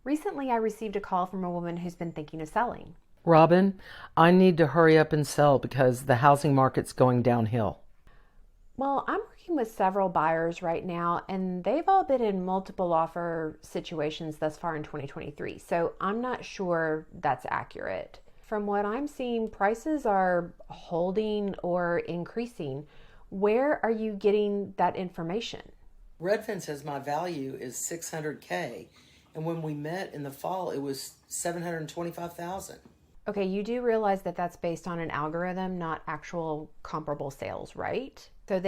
Recently, I received a call from a woman who's been thinking of selling. Robin, I need to hurry up and sell because the housing market's going downhill. Well, I'm working with several buyers right now, and they've all been in multiple offer situations thus far in 2023. So I'm not sure that's accurate. From what I'm seeing, prices are holding or increasing. Where are you getting that information? Redfin says my value is 600K, and when we met in the fall, it was 725,000. Okay, you do realize that that's based on an algorithm, not actual comparable sales, right? So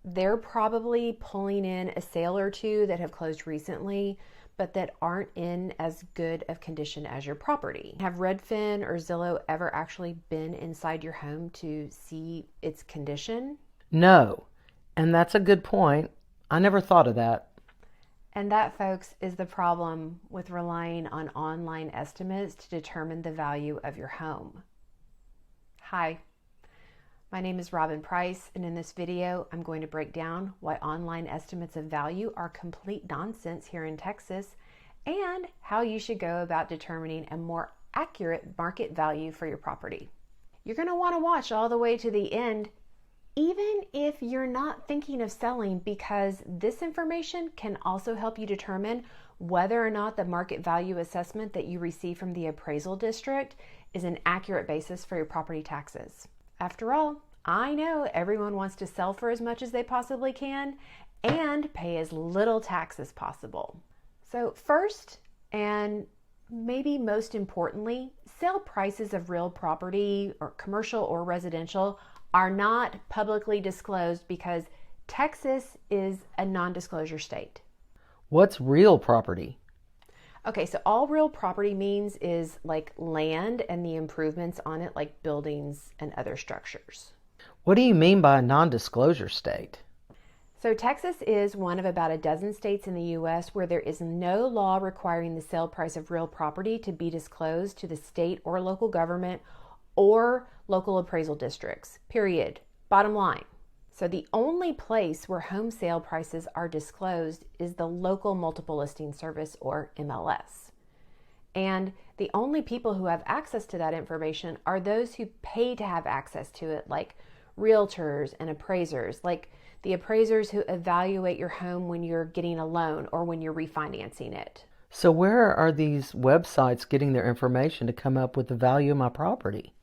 they're probably pulling in a sale or two that have closed recently, but that aren't in as good of condition as your property. Have Redfin or Zillow ever actually been inside your home to see its condition? No, and that's a good point. I never thought of that. And that, folks, is the problem with relying on online estimates to determine the value of your home. Hi, my name is Robin Price, and in this video, I'm going to break down why online estimates of value are complete nonsense here in Texas and how you should go about determining a more accurate market value for your property. You're going to want to watch all the way to the end, even if you're not thinking of selling, because this information can also help you determine whether or not the market value assessment that you receive from the appraisal district is an accurate basis for your property taxes. After all, I know everyone wants to sell for as much as they possibly can and pay as little tax as possible. So first, and maybe most importantly, sale prices of real property, or commercial or residential, are not publicly disclosed because Texas is a non-disclosure state. What's real property? Okay, so all real property means is like land and the improvements on it, like buildings and other structures. What do you mean by a non-disclosure state? So Texas is one of about a dozen states in the U.S. where there is no law requiring the sale price of real property to be disclosed to the state or local government or local appraisal districts, period. Bottom line. So the only place where home sale prices are disclosed is the local multiple listing service, or MLS. And the only people who have access to that information are those who pay to have access to it, like realtors and appraisers, like the appraisers who evaluate your home when you're getting a loan or when you're refinancing it. So where are these websites getting their information to come up with the value of my property?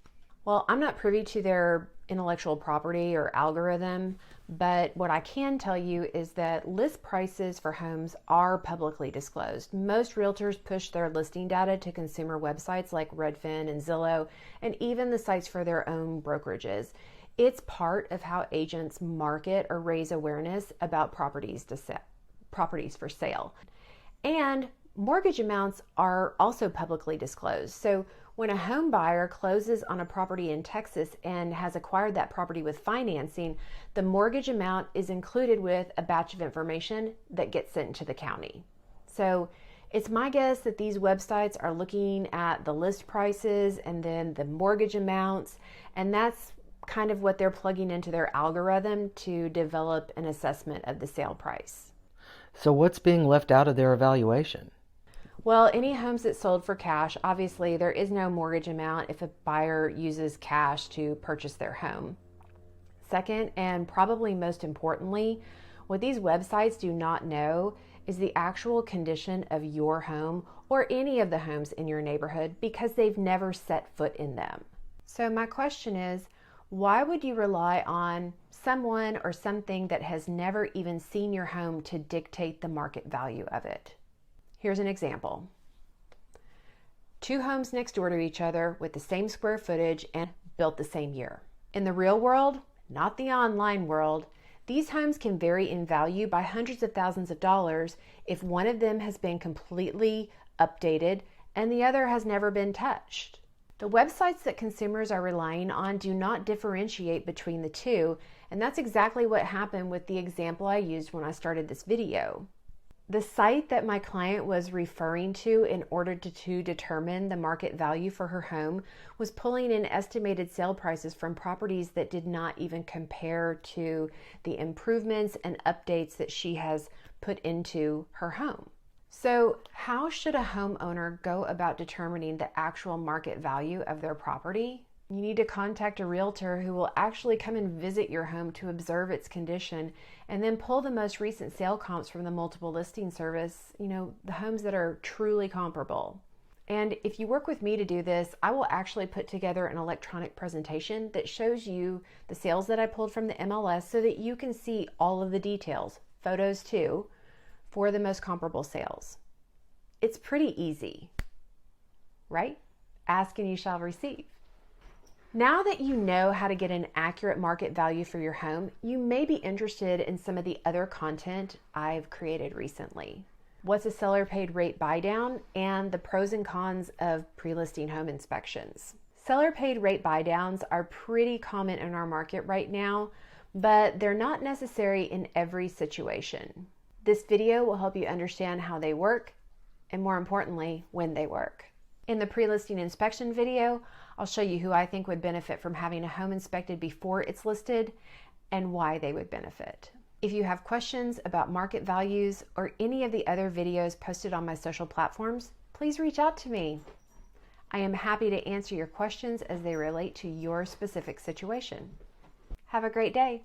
Well, I'm not privy to their intellectual property or algorithm, but what I can tell you is that list prices for homes are publicly disclosed. Most realtors push their listing data to consumer websites like Redfin and Zillow, and even the sites for their own brokerages. It's part of how agents market or raise awareness about properties for sale. And mortgage amounts are also publicly disclosed. So when a home buyer closes on a property in Texas and has acquired that property with financing, the mortgage amount is included with a batch of information that gets sent to the county. So it's my guess that these websites are looking at the list prices and then the mortgage amounts, and that's kind of what they're plugging into their algorithm to develop an assessment of the sale price. So what's being left out of their evaluation? Well, any homes that sold for cash, obviously there is no mortgage amount if a buyer uses cash to purchase their home. Second, and probably most importantly, what these websites do not know is the actual condition of your home or any of the homes in your neighborhood because they've never set foot in them. So my question is, why would you rely on someone or something that has never even seen your home to dictate the market value of it? Here's an example. Two homes next door to each other with the same square footage and built the same year. In the real world, not the online world, these homes can vary in value by hundreds of thousands of dollars if one of them has been completely updated and the other has never been touched. The websites that consumers are relying on do not differentiate between the two, and that's exactly what happened with the example I used when I started this video. The site that my client was referring to in order to determine the market value for her home was pulling in estimated sale prices from properties that did not even compare to the improvements and updates that she has put into her home. So, how should a homeowner go about determining the actual market value of their property? You need to contact a realtor who will actually come and visit your home to observe its condition and then pull the most recent sale comps from the multiple listing service, the homes that are truly comparable. And if you work with me to do this, I will actually put together an electronic presentation that shows you the sales that I pulled from the MLS so that you can see all of the details, photos too, for the most comparable sales. It's pretty easy, right? Ask and you shall receive. Now that you know how to get an accurate market value for your home, you may be interested in some of the other content I've created recently. What's a seller paid rate buy down and the pros and cons of pre-listing home inspections. Seller paid rate buy downs are pretty common in our market right now, but they're not necessary in every situation. This video will help you understand how they work and, more importantly, when they work. In the pre-listing inspection video, I'll show you who I think would benefit from having a home inspected before it's listed and why they would benefit. If you have questions about market values or any of the other videos posted on my social platforms, please reach out to me. I am happy to answer your questions as they relate to your specific situation. Have a great day.